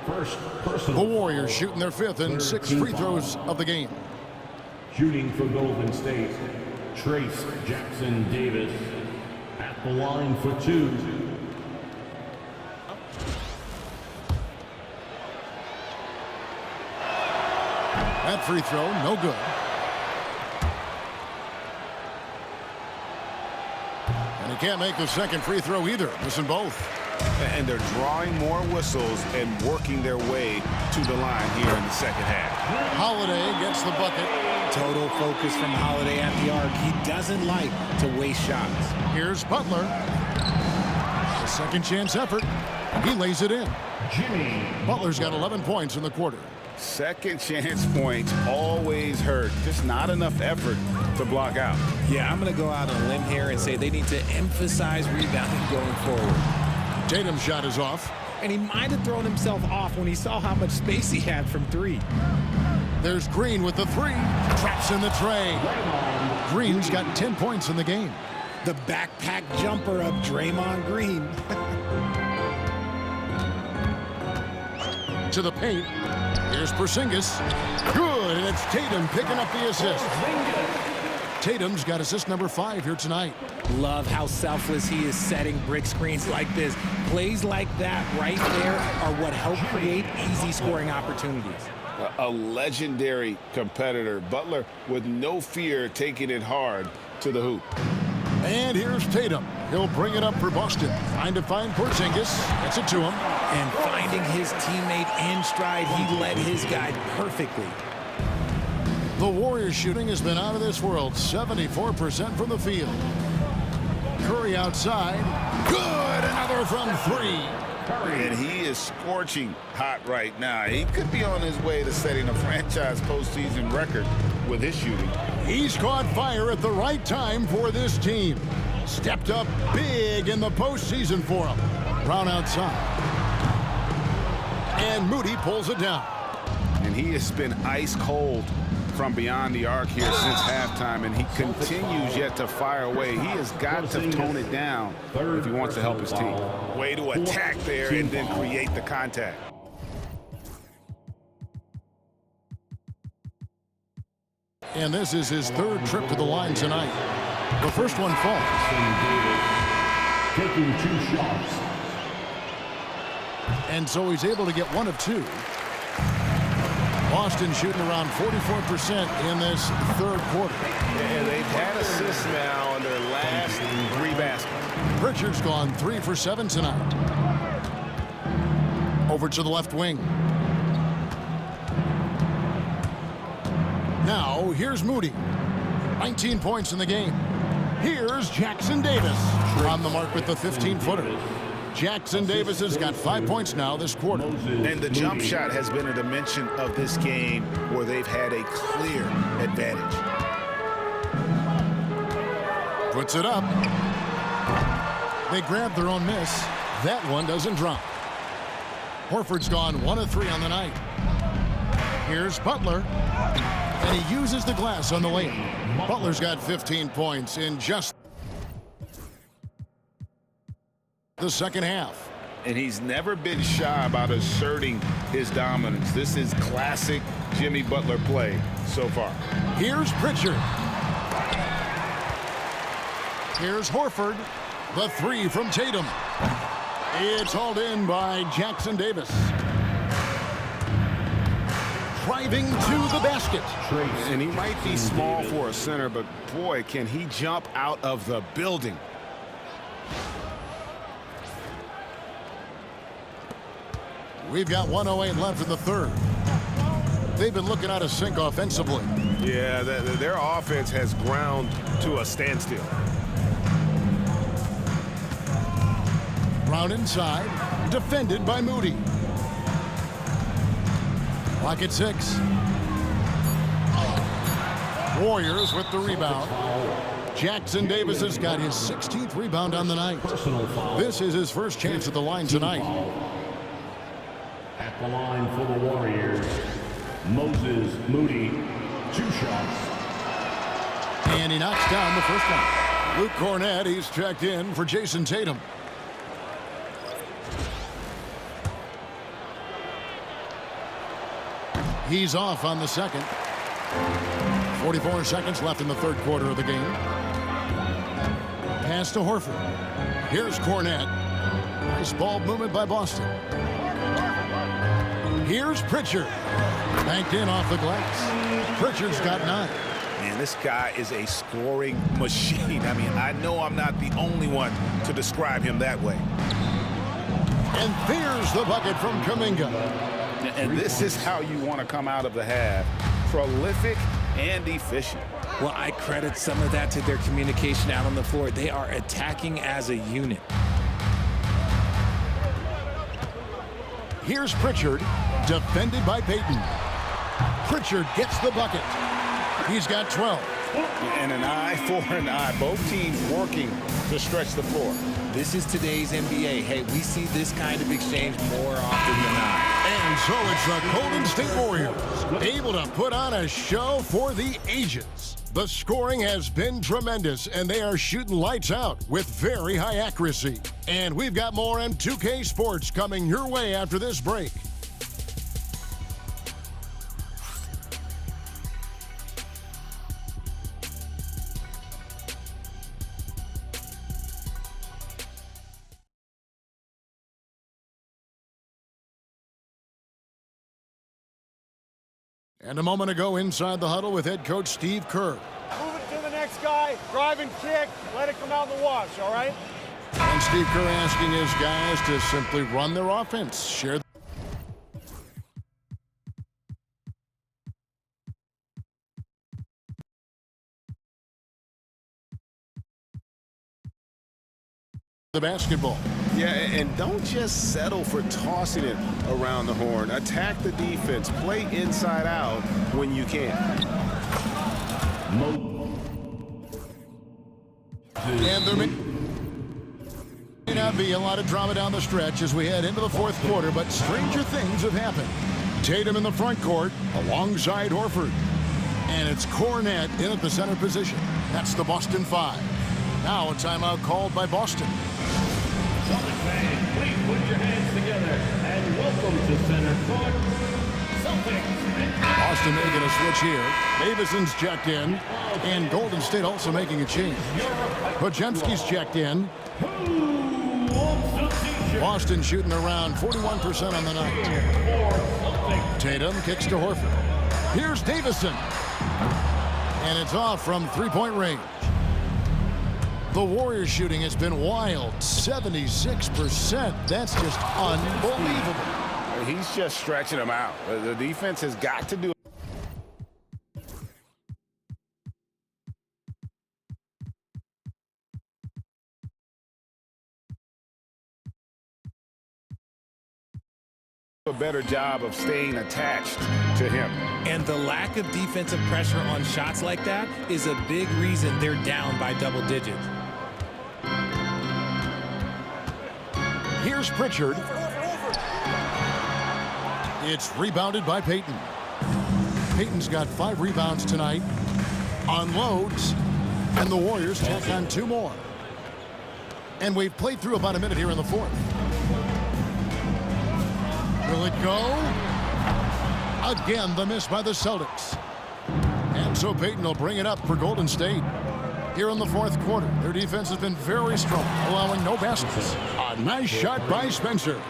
Speaker 5: first personal.
Speaker 1: The Warriors shooting their 5th and 6th free throws of the game.
Speaker 5: Shooting for Golden State, Trace Jackson Davis at the line for 2.
Speaker 1: That free throw, no good. And he can't make the second free throw either. Missing both.
Speaker 2: And they're drawing more whistles and working their way to the line here in the second half.
Speaker 1: Holiday gets the bucket.
Speaker 3: Total focus from Holiday at the arc. He doesn't like to waste shots.
Speaker 1: Here's Butler. A second chance effort. He lays it in.
Speaker 5: Jimmy.
Speaker 1: Butler's got 11 points in the quarter.
Speaker 2: Second chance points always hurt. Just not enough effort to block out.
Speaker 3: Yeah, I'm going to go out on a limb here and say they need to emphasize rebounding going forward.
Speaker 1: Tatum's shot is off.
Speaker 3: And he might have thrown himself off when he saw how much space he had from 3.
Speaker 1: There's Green with the 3. Traps in the tray. Green's got 10 points in the game.
Speaker 3: The backpack jumper of Draymond Green.
Speaker 1: To the paint. Here's Porzingis. Good, and it's Tatum picking up the assist. Tatum's got assist number 5 here tonight.
Speaker 3: Love how selfless he is setting brick screens like this. Plays like that right there are what help create easy scoring opportunities.
Speaker 2: A legendary competitor. Butler with no fear taking it hard to the hoop.
Speaker 1: And here's Tatum. He'll bring it up for Boston. Trying to find Porzingis. Gets it to him.
Speaker 3: And finding his teammate in stride, he led his guy perfectly.
Speaker 1: The Warriors shooting has been out of this world. 74% from the field. Curry outside. Good! Another from 3.
Speaker 2: And he is scorching hot right now. He could be on his way to setting a franchise postseason record with his shooting.
Speaker 1: He's caught fire at the right time for this team. Stepped up big in the postseason for him. Brown outside. And Moody pulls it down.
Speaker 2: And he has been ice cold from beyond the arc here since halftime, and he continues yet to fire away. He has got to tone it down if he wants to help his team. Way to attack there and then create the contact.
Speaker 1: And this is his 3rd trip to the line tonight. The first one falls.
Speaker 5: Taking 2 shots.
Speaker 1: And so he's able to get 1 of 2. Boston shooting around 44% in this 3rd quarter.
Speaker 2: And they've had assists now on their last 3 baskets.
Speaker 1: Pritchard's gone 3 for 7 tonight. Over to the left wing. Now, here's Moody. 19 points in the game. Here's Jackson Davis on the mark with the 15-footer. Jackson Davis has got 5 points now this quarter.
Speaker 2: And the jump shot has been a dimension of this game where they've had a clear advantage.
Speaker 1: Puts it up. They grab their own miss. That one doesn't drop. Horford's gone 1 of 3 on the night. Here's Butler. And he uses the glass on the layup. Butler's got 15 points in just the second half.
Speaker 2: And he's never been shy about asserting his dominance. This is classic Jimmy Butler play so far.
Speaker 1: Here's Pritchard. Here's Horford. The 3 from Tatum. It's hauled in by Jackson Davis. Driving to the basket.
Speaker 2: And he might be small for a center, but boy, can he jump out of the building.
Speaker 1: We've got 1:08 left in the third. They've been looking out of sync offensively.
Speaker 2: Yeah, their offense has ground to a standstill.
Speaker 1: Brown inside, defended by Moody. Clock at 6. Warriors with the rebound. Jackson Davis has got his 16th rebound on the night. This is his first chance at the line tonight.
Speaker 5: At the line for the Warriors, Moses Moody, 2 shots.
Speaker 1: And he knocks down the first one. Luke Cornett, he's checked in for Jason Tatum. He's off on the second. 44 seconds left in the third quarter of the game. Pass to Horford. Here's Cornett. Nice ball movement by Boston. Here's Pritchard. Banked in off the glass. Pritchard's got 9.
Speaker 2: Man, this guy is a scoring machine. I mean, I know I'm not the only one to describe him that way.
Speaker 1: And there's the bucket from Kuminga.
Speaker 2: And this is how you want to come out of the half. Prolific and efficient.
Speaker 3: Well, I credit some of that to their communication out on the floor. They are attacking as a unit.
Speaker 1: Here's Pritchard, defended by Payton. Pritchard gets the bucket. He's got 12.
Speaker 2: And an eye for an eye. Both teams working to stretch the floor.
Speaker 3: This is today's NBA. Hey, we see this kind of exchange more often than not.
Speaker 1: And so it's the Golden State Warriors, able to put on a show for the ages. The scoring has been tremendous, and they are shooting lights out with very high accuracy. And we've got more M2K Sports coming your way after this break. And a moment ago inside the huddle with head coach Steve Kerr.
Speaker 7: Move it to the next guy, drive and kick, let it come out in the wash, all right?
Speaker 1: And Steve Kerr asking his guys to simply run their offense, share the basketball.
Speaker 2: Yeah, and don't just settle for tossing it around the horn. Attack the defense. Play inside out when you can.
Speaker 1: And there may not be a lot of drama down the stretch as we head into the fourth quarter, but stranger things have happened. Tatum in the front court alongside Horford. And it's Cornett in at the center position. That's the Boston 5. Now a timeout called by Boston.
Speaker 5: Celtics fans, please put your hands together and welcome to center court, Celtics.
Speaker 1: Boston making a switch here. Davison's checked in, and Golden State also making a change. Podziemski's checked in. Boston shooting around 41% on the night. Tatum kicks to Horford. Here's Davison. And it's off from three-point range. The Warriors shooting has been wild, 76%. That's just unbelievable.
Speaker 2: He's just stretching them out. The defense has got to do better job of staying attached to him.
Speaker 3: And the lack of defensive pressure on shots like that is a big reason they're down by double digits.
Speaker 1: Here's Pritchard. It's rebounded by Payton. Payton's got 5 rebounds tonight. Unloads. And the Warriors tack on 2 more. And we've played through about a minute here in the 4th. Will it go? Again, the miss by the Celtics. And so Payton will bring it up for Golden State. Here in the 4th quarter, their defense has been very strong, allowing no baskets. A nice shot by Spencer.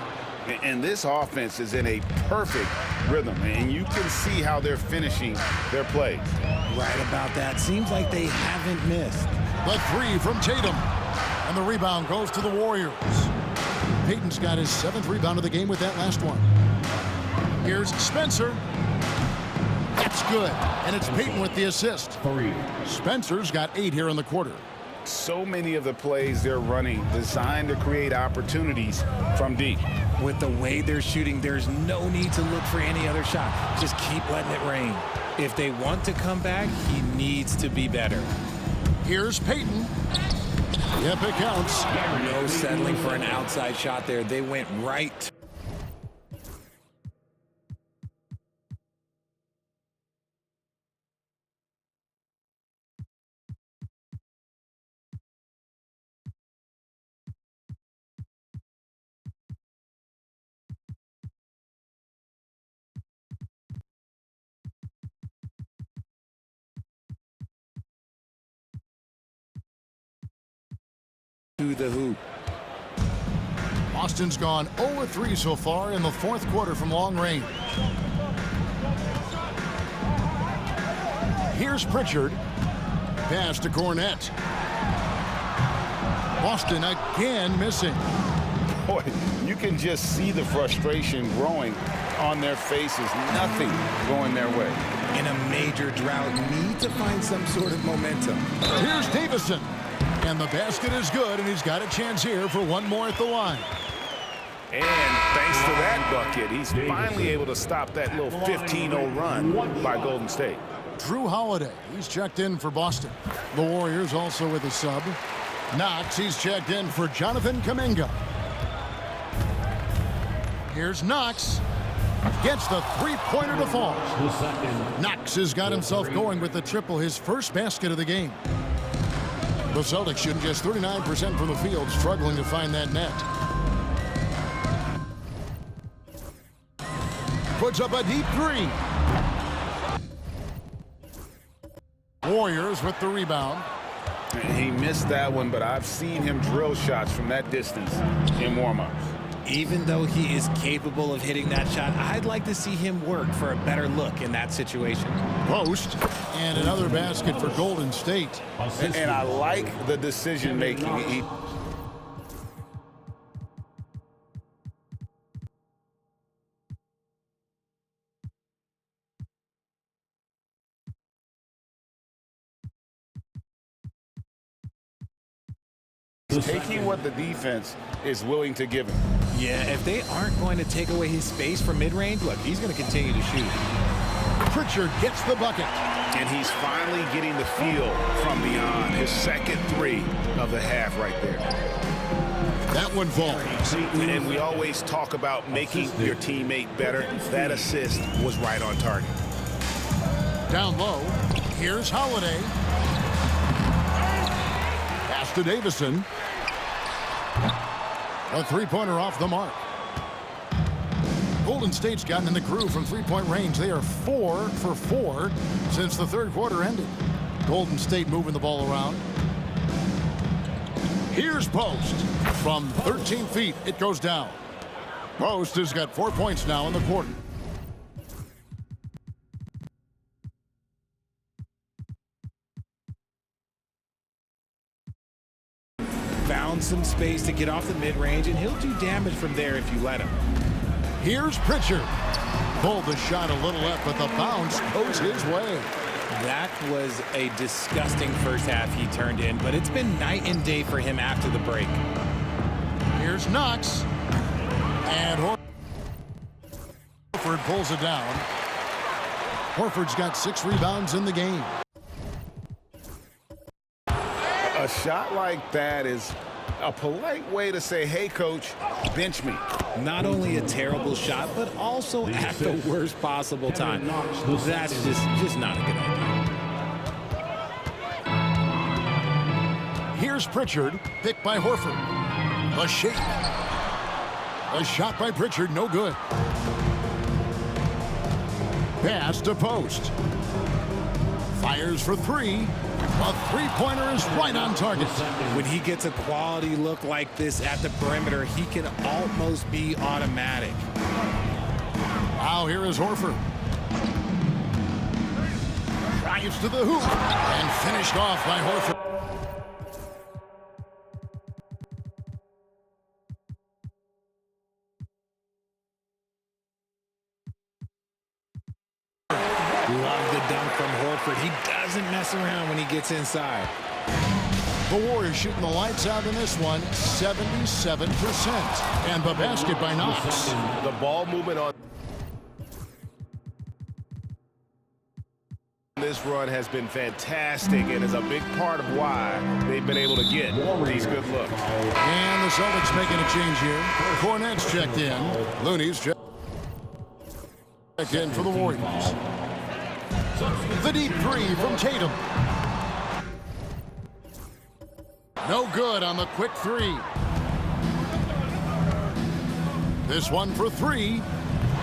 Speaker 2: And this offense is in a perfect rhythm, and you can see how they're finishing their plays.
Speaker 3: Right about that. Seems like they haven't missed.
Speaker 1: The 3 from Tatum. And the rebound goes to the Warriors. Payton's got his 7th rebound of the game with that last one. Here's Spencer. That's good. And it's Payton with the assist.
Speaker 5: 3.
Speaker 1: Spencer's got 8 here in the quarter.
Speaker 2: So many of the plays they're running designed to create opportunities from deep.
Speaker 3: With the way they're shooting, there's no need to look for any other shot. Just keep letting it rain. If they want to come back, he needs to be better.
Speaker 1: Here's Payton. Yep, it counts.
Speaker 3: No settling for an outside shot there. They went right. To the hoop.
Speaker 1: Boston's gone 0-3 so far in the 4th quarter from long range. Here's Pritchard. Pass to Cornette. Boston again missing.
Speaker 2: Boy, you can just see the frustration growing on their faces. Nothing going their way.
Speaker 3: In a major drought, need to find some sort of momentum.
Speaker 1: Here's Davison. And the basket is good, and he's got a chance here for one more at the line.
Speaker 2: And thanks to that bucket, he's finally able to stop that little 15-0 run by Golden State.
Speaker 1: Drew Holiday, he's checked in for Boston. The Warriors also with a sub. Knox, he's checked in for Jonathan Kuminga. Here's Knox. Gets the 3-pointer to fall. Knox has got himself going with the triple, his first basket of the game. The Celtics shooting just 39% from the field, struggling to find that net. Puts up a deep 3. Warriors with the rebound.
Speaker 2: He missed that one, but I've seen him drill shots from that distance in warm-ups.
Speaker 3: Even though he is capable of hitting that shot, I'd like to see him work for a better look in that situation.
Speaker 1: Post, and another basket for Golden State.
Speaker 2: And I like the decision-making. Taking what the defense is willing to give him.
Speaker 3: Yeah, if they aren't going to take away his space from mid-range, look, he's going to continue to shoot.
Speaker 1: Pritchard gets the bucket.
Speaker 2: And he's finally getting the feel from beyond. His second 3 of the half right there.
Speaker 1: That one falls.
Speaker 2: And we always talk about making your teammate better. That assist was right on target.
Speaker 1: Down low, here's Holiday. Pass to Davison. A 3-pointer off the mark. Golden State's gotten in the groove from 3-point range. They are 4 for 4 since the 3rd quarter ended. Golden State moving the ball around. Here's Post. From 13 feet, it goes down. Post has got 4 points now in the quarter.
Speaker 3: Found some space to get off the mid-range, and he'll do damage from there if you let him.
Speaker 1: Here's Pritchard. Pulled the shot a little left, but the bounce goes his way.
Speaker 3: That was a disgusting first half he turned in, but it's been night and day for him after the break.
Speaker 1: Here's Knox. And Horford pulls it down. Horford's got 6 rebounds in the game.
Speaker 2: A shot like that is a polite way to say, hey, coach, bench me.
Speaker 3: Not only a terrible shot, but also at the worst possible time. That's just not a good idea.
Speaker 1: Here's Pritchard, picked by Horford. The shake. A shot by Pritchard, no good. Pass to Post. Fires for 3. A three-pointer is right on target.
Speaker 3: When he gets a quality look like this at the perimeter, he can almost be automatic.
Speaker 1: Now here is Horford. Drives to the hoop and finished off by Horford.
Speaker 3: Love the dunk from Horford. He doesn't mess around when he gets inside.
Speaker 1: The Warriors shooting the lights out in this one, 77%. And the basket by Knox.
Speaker 2: The ball movement on this run has been fantastic and is a big part of why they've been able to get these good looks.
Speaker 1: And the Celtics making a change here. Cornette's checked in. Looney's checked in for the Warriors. The deep 3 from Tatum. No good on the quick 3. This one for 3.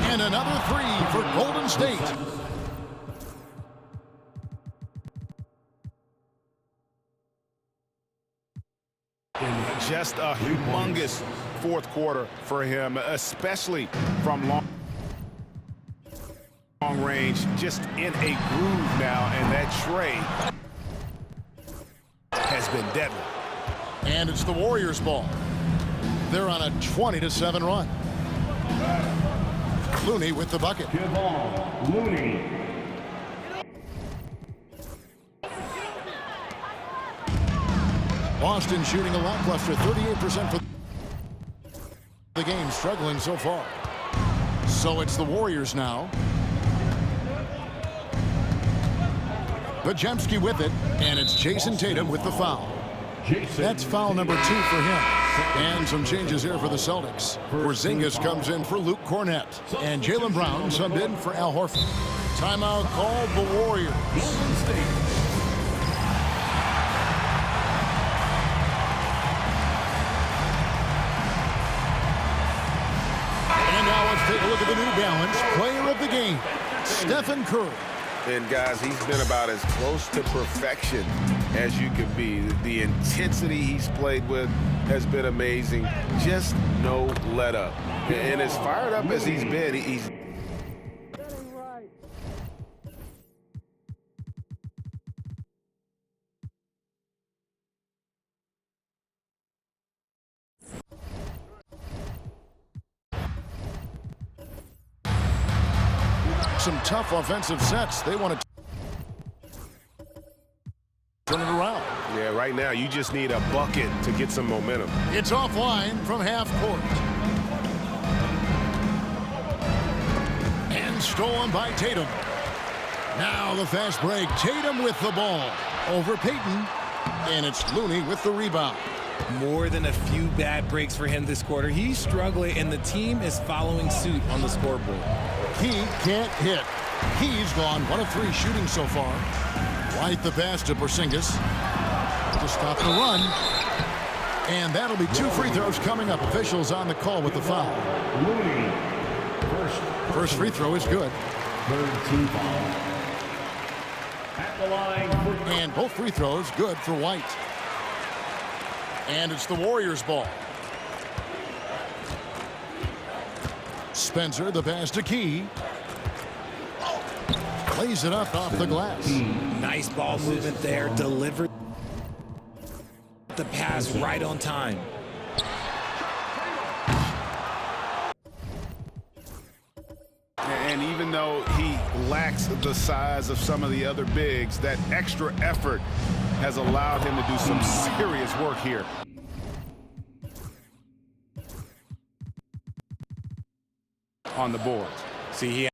Speaker 1: And another 3 for Golden State.
Speaker 2: Just a humongous fourth quarter for him, especially from long range, just in a groove now, and that tray has been deadly.
Speaker 1: And it's the Warriors' ball. They're on a 20-7 run. Looney with the bucket.
Speaker 5: Looney.
Speaker 1: Boston shooting a lackluster 38% for the game, struggling so far. So it's the Warriors now. Bajemski with it, and it's Jason Tatum with the foul. That's foul number 2 for him. And some changes here for the Celtics. Porzingis comes in for Luke Cornett. And Jaylen Brown subbed in for Al Horford. Timeout called the Warriors. And now let's take a look at the New Balance player of the game, Stephen Curry.
Speaker 2: And guys, he's been about as close to perfection as you can be. The intensity he's played with has been amazing. Just no let up. And as fired up as he's been, he's
Speaker 1: some tough offensive sets. They want to turn it around.
Speaker 2: Yeah, right now you just need a bucket to get some momentum.
Speaker 1: It's offline from half court. And stolen by Tatum. Now the fast break. Tatum with the ball. Over Payton. And it's Looney with the rebound.
Speaker 3: More than a few bad breaks for him this quarter. He's struggling, and the team is following suit on the scoreboard.
Speaker 1: He can't hit. He's gone 1 of 3 shooting so far. White the pass to Porzingis to stop the run. And that'll be 2 free throws coming up. Officials on the call with the foul. First free throw is good.
Speaker 5: Third team foul. At the line.
Speaker 1: And both free throws good for White. And it's the Warriors' ball. Spencer, the pass to Key. Plays it up off the glass.
Speaker 3: Nice ball movement there. Delivered the pass right on time.
Speaker 2: And even though he lacks the size of some of the other bigs, that extra effort has allowed him to do some serious work here. On the board.
Speaker 3: See, he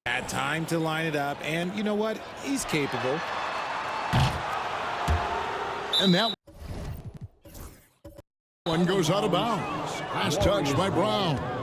Speaker 3: had time to line it up, and you know what? He's capable.
Speaker 1: And that one goes out of bounds. Last touch by Brown.